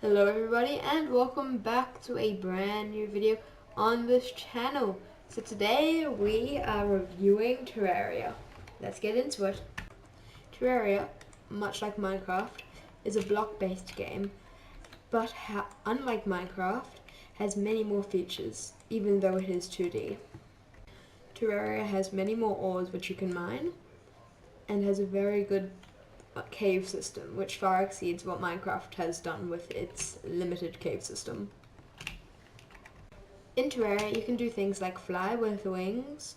Hello everybody and welcome back to a brand new video on this channel. So today we are reviewing Terraria. Let's get into it. Terraria, much like Minecraft, is a block-based game, but unlike Minecraft, has many more features, even though it is 2D. Terraria has many more ores which you can mine, and has a very good cave system, which far exceeds what Minecraft has done with its limited cave system. In Terraria, you can do things like fly with wings,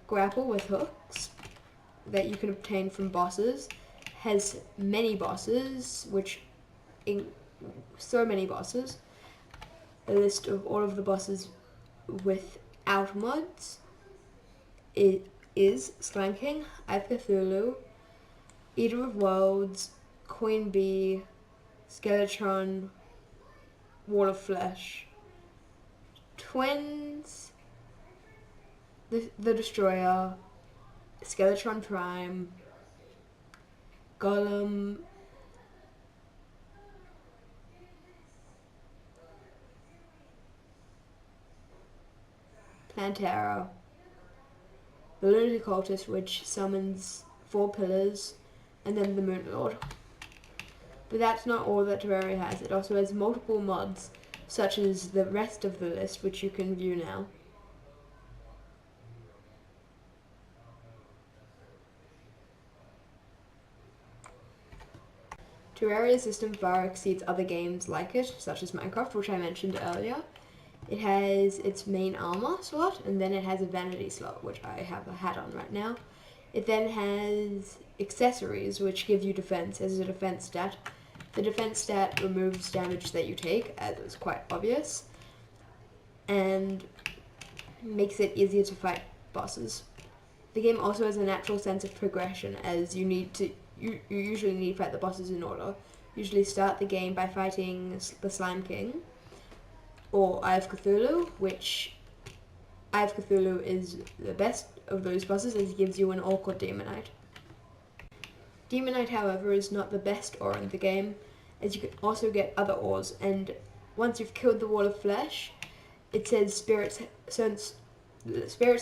grapple with hooks that you can obtain from bosses, has many bosses, so many bosses, a list of all of the bosses without mods. It is Slime King, Eye Cthulhu, Eater of Worlds, Queen Bee, Skeletron, Wall of Flesh, Twins, the Destroyer, Skeletron Prime, Golem, Plantera, the Lunatic Cultist, which summons 4 pillars, and then the Moon Lord. But that's not all that Terraria has. It also has multiple mods, such as the rest of the list, which you can view now. Terraria's system far exceeds other games like it, such as Minecraft, which I mentioned earlier. It has its main armor slot, and then it has a vanity slot, which I have a hat on right now. It then has accessories, which give you defense as a defense stat. The defense stat removes damage that you take, as is quite obvious, and makes it easier to fight bosses. The game also has a natural sense of progression, as you usually need to fight the bosses in order. Usually start the game by fighting the Slime King, or Eye of Cthulhu, which Eye of Cthulhu is the best of those bosses as it gives you an ore called Demonite. Demonite, however, is not the best ore in the game, as you can also get other ores, and once you've killed the Wall of Flesh, it says spirits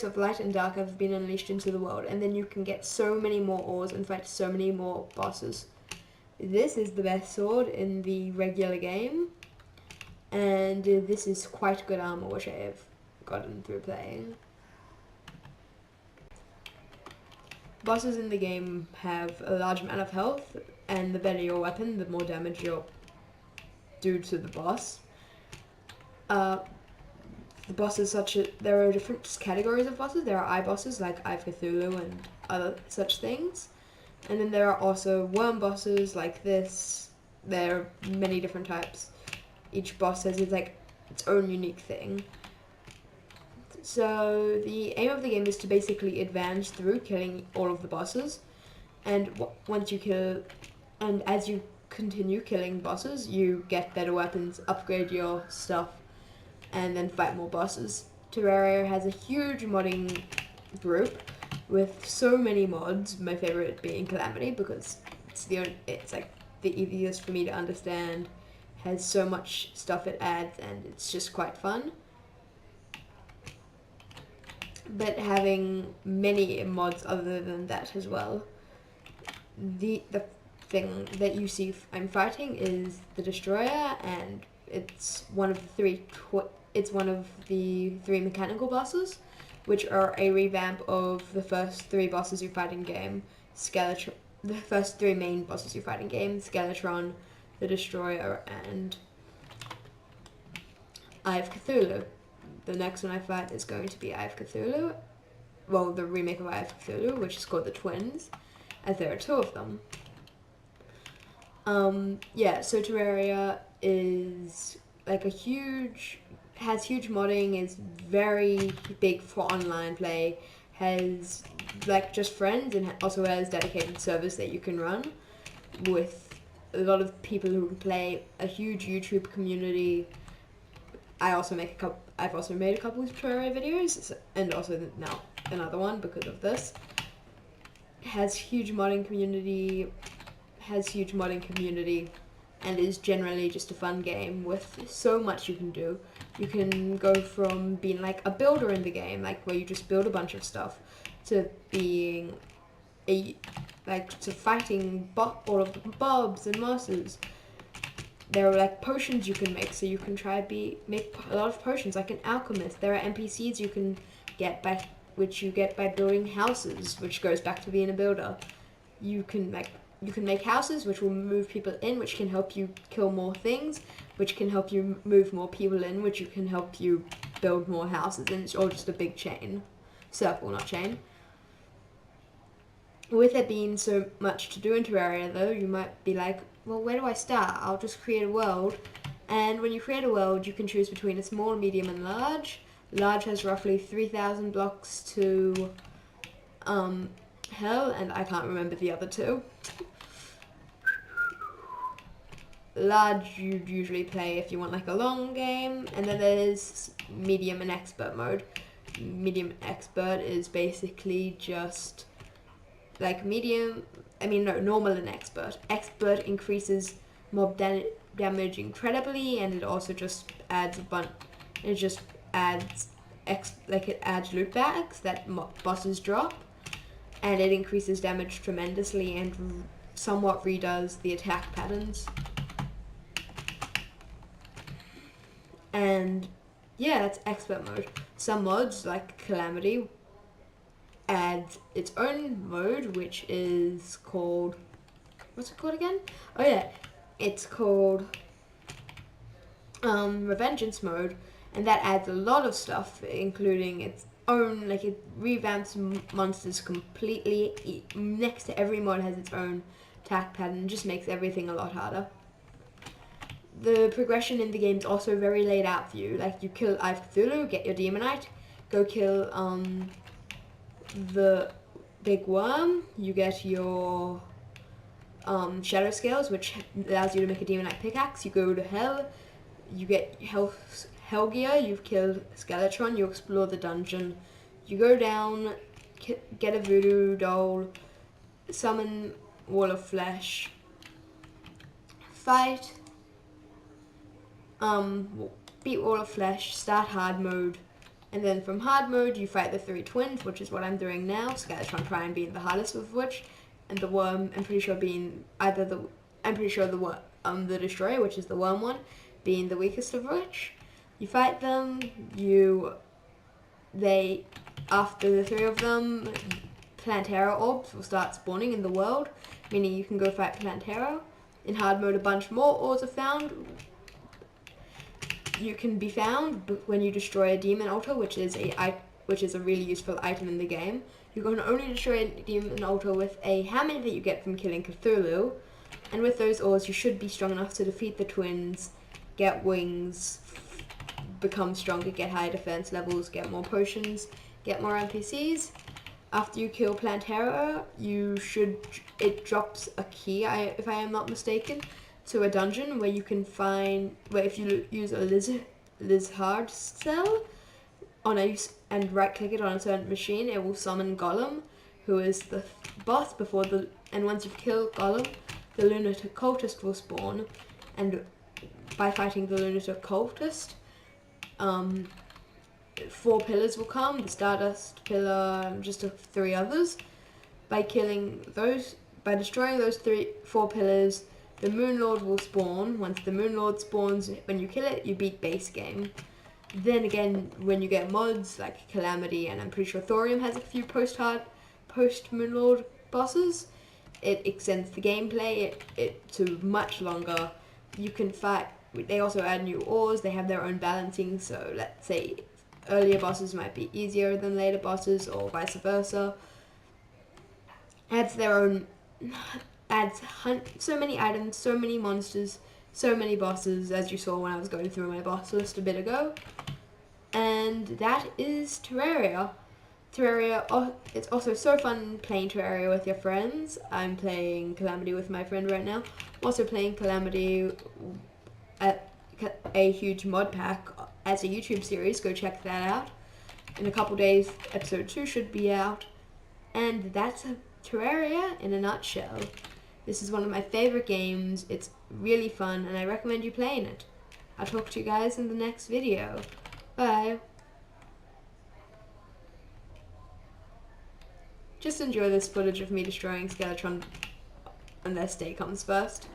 of light and dark have been unleashed into the world, and then you can get so many more ores and fight so many more bosses. This is the best sword in the regular game, and this is quite good armor, which I have gotten through playing. Bosses in the game have a large amount of health, and the better your weapon, the more damage you'll do to the boss. The bosses there are different categories of bosses. There are eye bosses like Eye of Cthulhu and other such things. And then there are also worm bosses like this. There are many different types. Each boss has its own unique thing. So the aim of the game is to basically advance through killing all of the bosses, and as you continue killing bosses, you get better weapons, upgrade your stuff, and then fight more bosses. Terraria has a huge modding group with so many mods. My favorite being Calamity, because it's the easiest for me to understand, has so much stuff it adds, and it's just quite fun. But having many mods other than that as well. The thing that you see I'm fighting is the Destroyer, and it's one of the three mechanical bosses, which are a revamp of the first 3 bosses you fight in game. The first 3 main bosses you fight in game: Skeletron, the Destroyer, and Eye of Cthulhu. The next one I fight is going to be Eye of Cthulhu. Well, the remake of Eye of Cthulhu, which is called the Twins, as there are 2 of them. So Terraria is has huge modding, is very big for online play, has just friends, and also has dedicated servers that you can run with a lot of people who can play, a huge YouTube community. I've also made a couple of Terraria videos, and also now another one because of this. Has huge modding community, and is generally just a fun game with so much you can do. You can go from being like a builder in the game, like where you just build a bunch of stuff, to being to fighting all of the mobs and monsters. There are like potions you can make, so you can make a lot of potions like an alchemist. There are NPCs you can get which you get by building houses, which goes back to being a builder. You can make houses which will move people in, which can help you kill more things, which can help you move more people in, which can help you build more houses, and it's all just a big circle, not chain. With there being so much to do in Terraria though, you might be like, well, where do I start? I'll just create a world. And when you create a world, you can choose between a small, medium, and large. Large has roughly 3,000 blocks to hell, and I can't remember the other two. Large you'd usually play if you want like a long game, and then there's medium and expert mode. Medium and expert is basically just like normal and expert. Expert increases mob damage incredibly, and it also just adds it adds loot bags that bosses drop, and it increases damage tremendously and somewhat redoes the attack patterns. And yeah, that's expert mode. Some mods like Calamity adds its own mode, which is called, what's it called again? Oh yeah, it's called Revengeance mode, and that adds a lot of stuff, including its own, like it revamps monsters completely. Next to every mod has its own attack pattern, just makes everything a lot harder. The progression in the game is also very laid out for you. Like you kill Eye of Cthulhu, get your Demonite, go kill the big worm, you get your Shadow Scales, which allows you to make a Demonite pickaxe. You go to Hell, you get Hell Gear, you've killed Skeletron, you explore the dungeon, you go down, get a Voodoo Doll, summon Wall of Flesh, fight, beat Wall of Flesh, start hard mode, and then from hard mode you fight the 3 twins, which is what I'm doing now. Skeletron Prime being the hardest of which, and the worm I'm pretty sure being the Destroyer, which is the worm one, being the weakest of which. You fight them, after the 3 of them, Plantera orbs will start spawning in the world, meaning you can go fight Plantera. In hard mode a bunch more orbs are found. You can be found when you destroy a demon altar, which is a really useful item in the game. You can only destroy a demon altar with a hammer that you get from killing Cthulhu, and with those ores you should be strong enough to defeat the twins, get wings, become stronger, get higher defense levels, get more potions, get more NPCs. After you kill Plantera, it drops a key, if I am not mistaken, to a dungeon where you can find, where if you use a lizard cell and right click it on a certain machine, it will summon Golem, who is the boss and once you've killed Golem, the Lunatic Cultist will spawn, and by fighting the Lunatic Cultist, 4 pillars will come, the Stardust Pillar, and just 3 others. By destroying those 4 pillars, the Moon Lord will spawn. Once the Moon Lord spawns, when you kill it, you beat base game. Then again, when you get mods like Calamity, and I'm pretty sure Thorium has a few post Moon Lord bosses, it extends the gameplay to much longer. You can fight. They also add new ores. They have their own balancing. So let's say earlier bosses might be easier than later bosses, or vice versa. Adds so many items, so many monsters, so many bosses, as you saw when I was going through my boss list a bit ago. And that is Terraria. It's also so fun playing Terraria with your friends. I'm playing Calamity with my friend right now. I'm also playing Calamity at a huge mod pack as a YouTube series. Go check that out. In a couple days, episode 2 should be out. And that's Terraria in a nutshell. This is one of my favorite games. It's really fun, and I recommend you playing it. I'll talk to you guys in the next video. Bye. Just enjoy this footage of me destroying Skeletron unless day comes first.